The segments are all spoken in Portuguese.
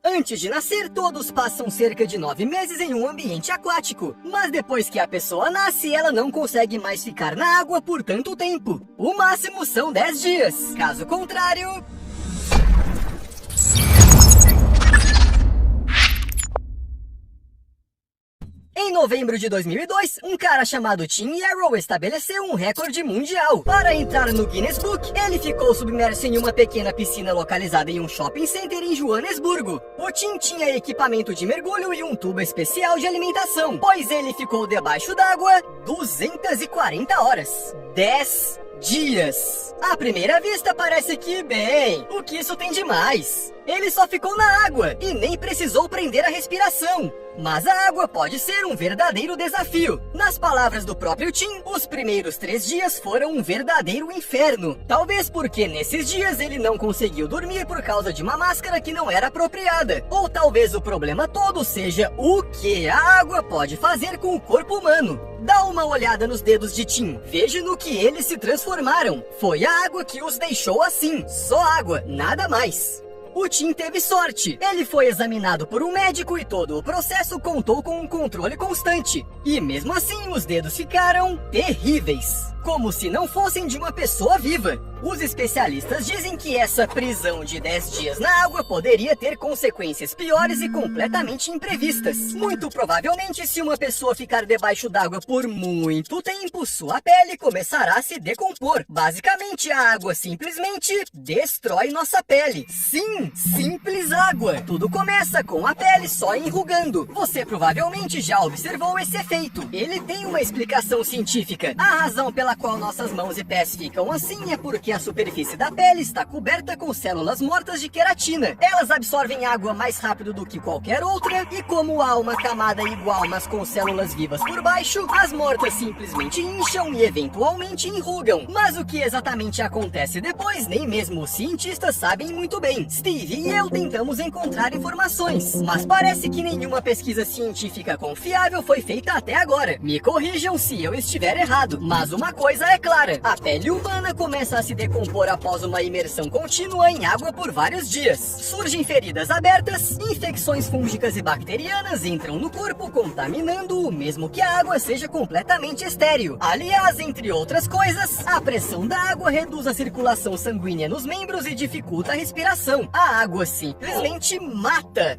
Antes de nascer, todos passam cerca de 9 meses em um ambiente aquático. Mas depois que a pessoa nasce, ela não consegue mais ficar na água por tanto tempo. O máximo são 10 dias. Caso contrário... Em novembro de 2002, um cara chamado Tim Yarrow estabeleceu um recorde mundial. Para entrar no Guinness Book, ele ficou submerso em uma pequena piscina localizada em um shopping center em Joanesburgo. O Tim tinha equipamento de mergulho e um tubo especial de alimentação, pois ele ficou debaixo d'água 240 horas. 10 dias. À primeira vista parece que, bem, o que isso tem de mais? Ele só ficou na água e nem precisou prender a respiração. Mas a água pode ser um verdadeiro desafio. Nas palavras do próprio Tim, os primeiros 3 dias foram um verdadeiro inferno. Talvez porque nesses dias ele não conseguiu dormir por causa de uma máscara que não era apropriada. Ou talvez o problema todo seja o que a água pode fazer com o corpo humano. Dá uma olhada nos dedos de Tim, veja no que eles se transformaram. Foi a água que os deixou assim, só água, nada mais. O Tim teve sorte. Ele foi examinado por um médico e todo o processo contou com um controle constante. E mesmo assim, os dedos ficaram terríveis, como se não fossem de uma pessoa viva. Os especialistas dizem que essa prisão de 10 dias na água poderia ter consequências piores e completamente imprevistas. Muito provavelmente, se uma pessoa ficar debaixo d'água por muito tempo, sua pele começará a se decompor. Basicamente, a água simplesmente destrói nossa pele. Sim, simples água. Tudo começa com a pele só enrugando. Você provavelmente já observou esse efeito. Ele tem uma explicação científica. A razão pela qual nossas mãos e pés ficam assim é porque a superfície da pele está coberta com células mortas de queratina. Elas absorvem água mais rápido do que qualquer outra, e como há uma camada igual mas com células vivas por baixo, as mortas simplesmente incham e eventualmente enrugam. Mas o que exatamente acontece depois, nem mesmo os cientistas sabem muito bem. Steve e eu tentamos encontrar informações, mas parece que nenhuma pesquisa científica confiável foi feita até agora. Me corrijam se eu estiver errado, mas uma coisa é clara: a pele humana começa a se decompor após uma imersão contínua em água por vários dias. Surgem feridas abertas, infecções fúngicas e bacterianas entram no corpo, contaminando-o, mesmo que a água seja completamente estéril. Aliás, entre outras coisas, a pressão da água reduz a circulação sanguínea nos membros e dificulta a respiração. A água simplesmente mata.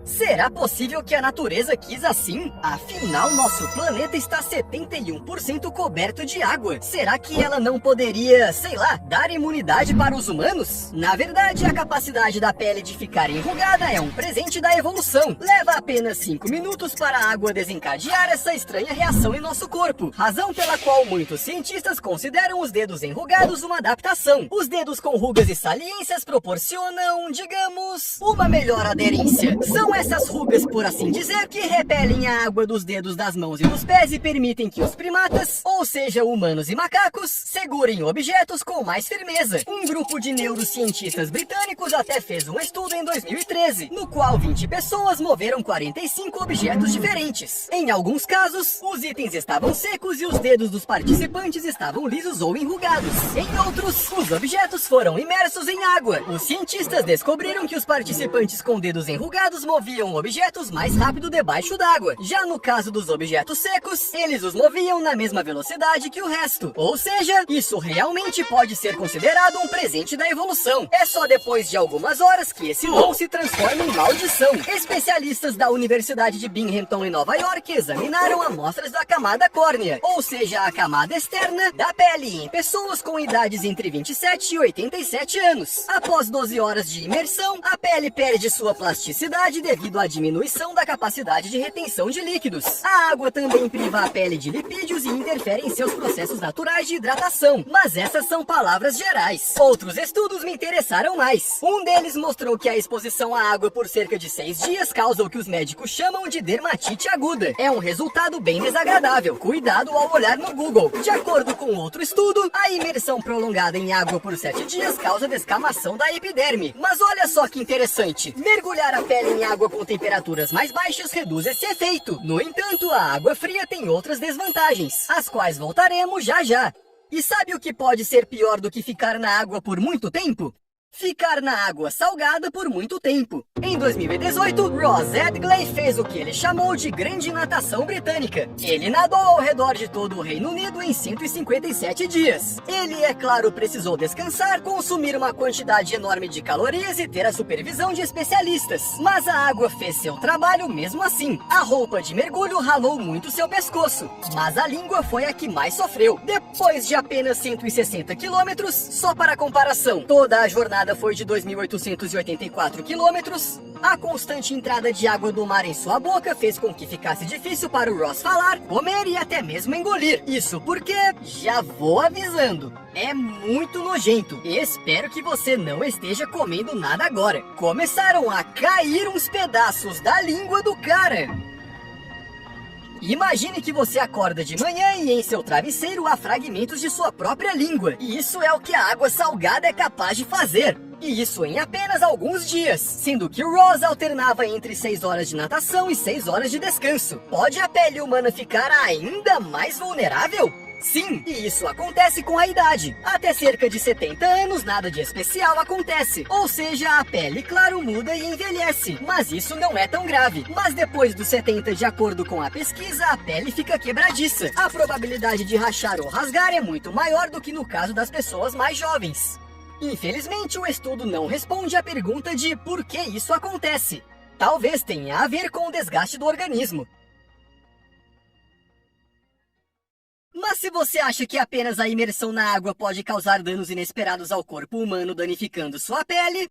Será possível que a natureza quis assim? Afinal, nosso planeta está 71% coberto de água. Será que ela não poderia, sei lá, dar imunidade para os humanos? Na verdade, a capacidade da pele de ficar enrugada é um presente da evolução. Leva apenas 5 minutos para a água desencadear essa estranha reação em nosso corpo. Razão pela qual muitos cientistas consideram os dedos enrugados uma adaptação. Os dedos com rugas e saliências proporcionam, digamos, uma melhor aderência. São essas rugas, por assim dizer, que repelem a água dos dedos das mãos e dos pés e permitem que os primatas, ou seja, humanos e macacos, segurem objetos com mais firmeza. Um grupo de neurocientistas britânicos até fez um estudo em 2013, no qual 20 pessoas moveram 45 objetos diferentes. Em alguns casos, os itens estavam secos e os dedos dos participantes estavam lisos ou enrugados. Em outros, os objetos foram imersos em água. Os cientistas descobriram que os participantes com dedos enrugados moviam objetos mais rápido debaixo d'água. Já no caso dos objetos secos, eles os moviam na mesma velocidade que o resto. Ou seja, isso realmente pode ser considerado um presente da evolução. É só depois de algumas horas que esse dom se transforma em maldição. Especialistas da Universidade de Binghamton em Nova York examinaram amostras da camada córnea, ou seja, a camada externa da pele em pessoas com idades entre 27 e 87 anos. Após 12 horas de imersão, a pele perde sua plasticidade devido à diminuição da capacidade de retenção de líquidos. A água também priva a pele de lipídios e interfere em seus processos naturais de hidratação. Mas essas são palavras gerais. Outros estudos me interessaram mais. Um deles mostrou que a exposição à água por cerca de 6 dias causa o que os médicos chamam de dermatite aguda. É um resultado bem desagradável. Cuidado ao olhar no Google. De acordo com outro estudo, a imersão prolongada em água por 7 dias causa descamação da epiderme. Mas olha só que interessante. Mergulhar a pele em água com temperaturas mais baixas reduz esse efeito. No entanto, a água fria tem outras desvantagens, às quais voltaremos já já. E sabe o que pode ser pior do que ficar na água por muito tempo? Ficar na água salgada por muito tempo. Em 2018, Ross Edgley fez o que ele chamou de Grande Natação Britânica. Ele nadou ao redor de todo o Reino Unido em 157 dias. Ele, é claro, precisou descansar, consumir uma quantidade enorme de calorias e ter a supervisão de especialistas. Mas a água fez seu trabalho mesmo assim. A roupa de mergulho ralou muito seu pescoço, mas a língua foi a que mais sofreu. Depois de apenas 160 quilômetros, só para comparação, toda a jornada foi de 2.884 quilômetros. A constante entrada de água do mar em sua boca fez com que ficasse difícil para o Ross falar, comer e até mesmo engolir. Isso porque, já vou avisando, é muito nojento. E espero que você não esteja comendo nada agora. Começaram a cair uns pedaços da língua do cara. Imagine que você acorda de manhã e em seu travesseiro há fragmentos de sua própria língua. E isso é o que a água salgada é capaz de fazer. E isso em apenas alguns dias, sendo que o Ross alternava entre 6 horas de natação e 6 horas de descanso. Pode a pele humana ficar ainda mais vulnerável? Sim, e isso acontece com a idade. Até cerca de 70 anos, nada de especial acontece. Ou seja, a pele, claro, muda e envelhece. Mas isso não é tão grave. Mas depois dos 70, de acordo com a pesquisa, a pele fica quebradiça. A probabilidade de rachar ou rasgar é muito maior do que no caso das pessoas mais jovens. Infelizmente, o estudo não responde à pergunta de por que isso acontece. Talvez tenha a ver com o desgaste do organismo. Mas se você acha que apenas a imersão na água pode causar danos inesperados ao corpo humano, danificando sua pele,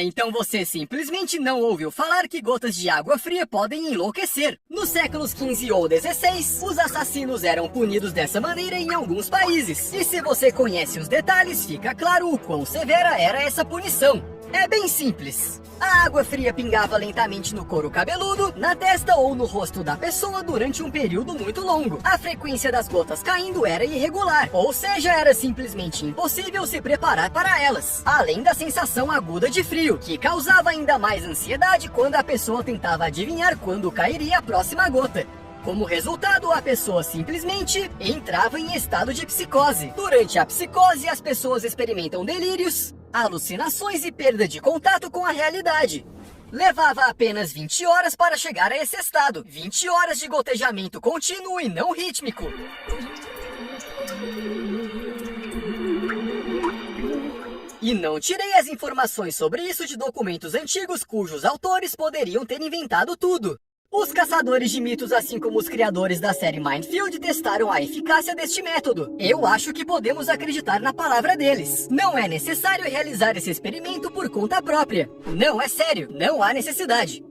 então você simplesmente não ouviu falar que gotas de água fria podem enlouquecer. Nos séculos XV ou XVI, os assassinos eram punidos dessa maneira em alguns países. E se você conhece os detalhes, fica claro o quão severa era essa punição. É bem simples. A água fria pingava lentamente no couro cabeludo, na testa ou no rosto da pessoa durante um período muito longo. A frequência das gotas caindo era irregular, ou seja, era simplesmente impossível se preparar para elas. Além da sensação aguda de frio, que causava ainda mais ansiedade quando a pessoa tentava adivinhar quando cairia a próxima gota. Como resultado, a pessoa simplesmente entrava em estado de psicose. Durante a psicose, as pessoas experimentam delírios, alucinações e perda de contato com a realidade. Levava apenas 20 horas para chegar a esse estado. 20 horas de gotejamento contínuo e não rítmico. E não tirei as informações sobre isso de documentos antigos cujos autores poderiam ter inventado tudo. Os caçadores de mitos, assim como os criadores da série Mindfield, testaram a eficácia deste método. Eu acho que podemos acreditar na palavra deles. Não é necessário realizar esse experimento por conta própria. Não, é sério, não há necessidade.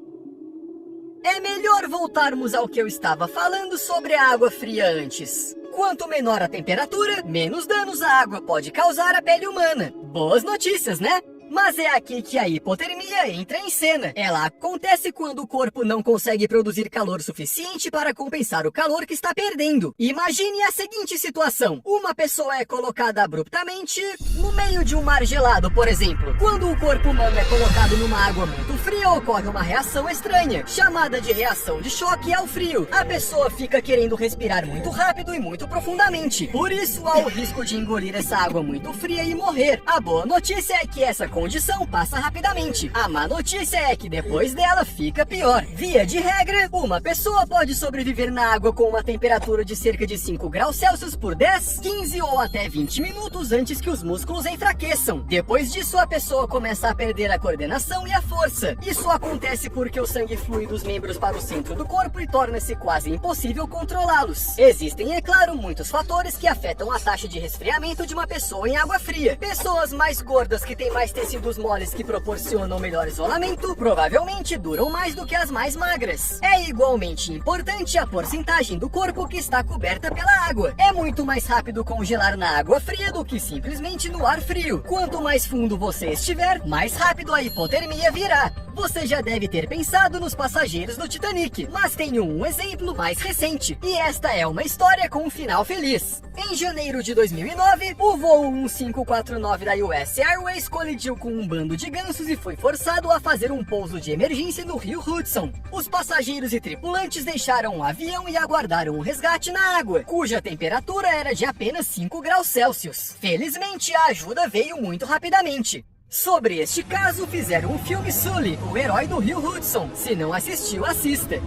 É melhor voltarmos ao que eu estava falando sobre a água fria antes. Quanto menor a temperatura, menos danos a água pode causar à pele humana. Boas notícias, né? Mas é aqui que a hipotermia entra em cena. Ela acontece quando o corpo não consegue produzir calor suficiente para compensar o calor que está perdendo. Imagine a seguinte situação. Uma pessoa é colocada abruptamente no meio de um mar gelado, por exemplo. Quando o corpo humano é colocado numa água muito fria, ocorre uma reação estranha, chamada de reação de choque ao frio. A pessoa fica querendo respirar muito rápido e muito profundamente. Por isso, há o risco de engolir essa água muito fria e morrer. A boa notícia é que essa condição passa rapidamente. A má notícia é que depois dela fica pior. Via de regra, uma pessoa pode sobreviver na água com uma temperatura de cerca de 5 graus Celsius por 10, 15 ou até 20 minutos antes que os músculos enfraqueçam. Depois disso, a pessoa começa a perder a coordenação e a força. Isso acontece porque o sangue flui dos membros para o centro do corpo e torna-se quase impossível controlá-los. Existem, é claro, muitos fatores que afetam a taxa de resfriamento de uma pessoa em água fria. Pessoas mais gordas que têm mais tecidos moles que proporcionam melhor isolamento provavelmente duram mais do que as mais magras. É igualmente importante a porcentagem do corpo que está coberta pela água. É muito mais rápido congelar na água fria do que simplesmente no ar frio. Quanto mais fundo você estiver, mais rápido a hipotermia virá. Você já deve ter pensado nos passageiros do Titanic, mas tenho um exemplo mais recente. E esta é uma história com um final feliz. Em janeiro de 2009, o voo 1549 da US Airways colidiu com um bando de gansos e foi forçado a fazer um pouso de emergência no rio Hudson. Os passageiros e tripulantes deixaram o avião e aguardaram um resgate na água, cuja temperatura era de apenas 5 graus Celsius. Felizmente, a ajuda veio muito rapidamente. Sobre este caso, fizeram o filme Sully, o herói do rio Hudson. Se não assistiu, assista.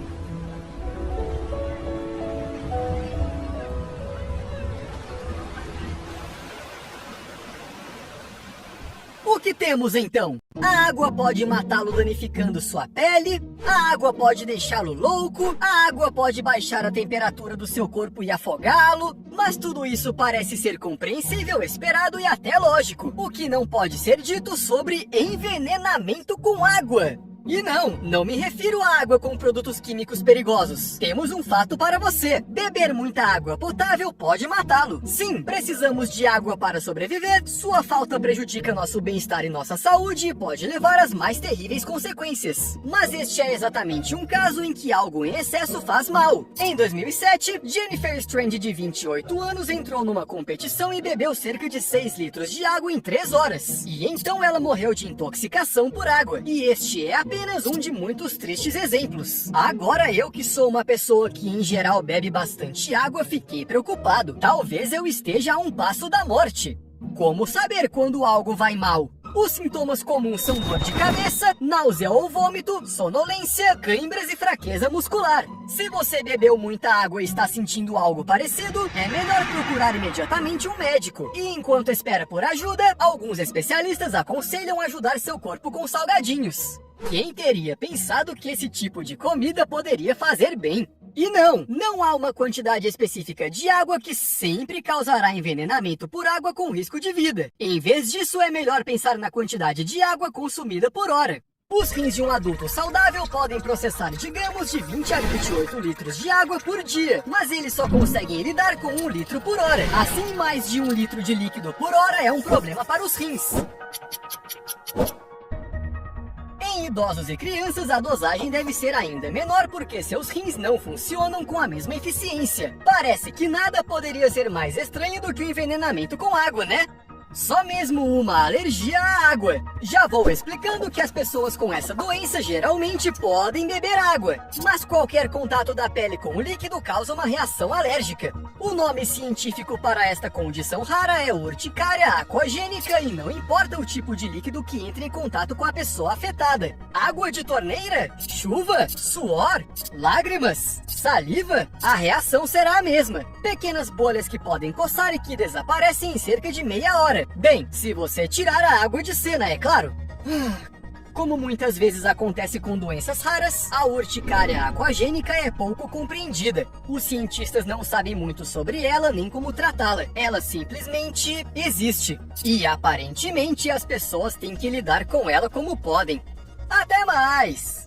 O que temos então? A água pode matá-lo danificando sua pele, a água pode deixá-lo louco, a água pode baixar a temperatura do seu corpo e afogá-lo, mas tudo isso parece ser compreensível, esperado e até lógico. O que não pode ser dito sobre envenenamento com água. E não me refiro a água com produtos químicos perigosos. Temos um fato para você. Beber muita água potável pode matá-lo. Sim, precisamos de água para sobreviver. Sua falta prejudica nosso bem-estar e nossa saúde e pode levar às mais terríveis consequências. Mas este é exatamente um caso em que algo em excesso faz mal. Em 2007, Jennifer Strand, de 28 anos, entrou numa competição e bebeu cerca de 6 litros de água em 3 horas. E então ela morreu de intoxicação por água. E este é apenas um de muitos tristes exemplos. Agora eu, que sou uma pessoa que em geral bebe bastante água, fiquei preocupado. Talvez eu esteja a um passo da morte. Como saber quando algo vai mal? Os sintomas comuns são dor de cabeça, náusea ou vômito, sonolência, câimbras e fraqueza muscular. Se você bebeu muita água e está sentindo algo parecido, é melhor procurar imediatamente um médico. E enquanto espera por ajuda, alguns especialistas aconselham ajudar seu corpo com salgadinhos. Quem teria pensado que esse tipo de comida poderia fazer bem? E não há uma quantidade específica de água que sempre causará envenenamento por água com risco de vida. Em vez disso, é melhor pensar na quantidade de água consumida por hora. Os rins de um adulto saudável podem processar, digamos, de 20 a 28 litros de água por dia, mas eles só conseguem lidar com 1 litro por hora. Assim, mais de 1 litro de líquido por hora é um problema para os rins. Em idosos e crianças, a dosagem deve ser ainda menor porque seus rins não funcionam com a mesma eficiência. Parece que nada poderia ser mais estranho do que o envenenamento com água, né? Só mesmo uma alergia à água. Já vou explicando que as pessoas com essa doença geralmente podem beber água, mas qualquer contato da pele com o líquido causa uma reação alérgica. O nome científico para esta condição rara é urticária aquagênica e não importa o tipo de líquido que entre em contato com a pessoa afetada. Água de torneira? Chuva? Suor? Lágrimas? Saliva? A reação será a mesma. Pequenas bolhas que podem coçar e que desaparecem em cerca de meia hora. Bem, se você tirar a água de cena, é claro. Como muitas vezes acontece com doenças raras, a urticária aquagênica é pouco compreendida. Os cientistas não sabem muito sobre ela nem como tratá-la. Ela simplesmente existe. E aparentemente as pessoas têm que lidar com ela como podem. Até mais!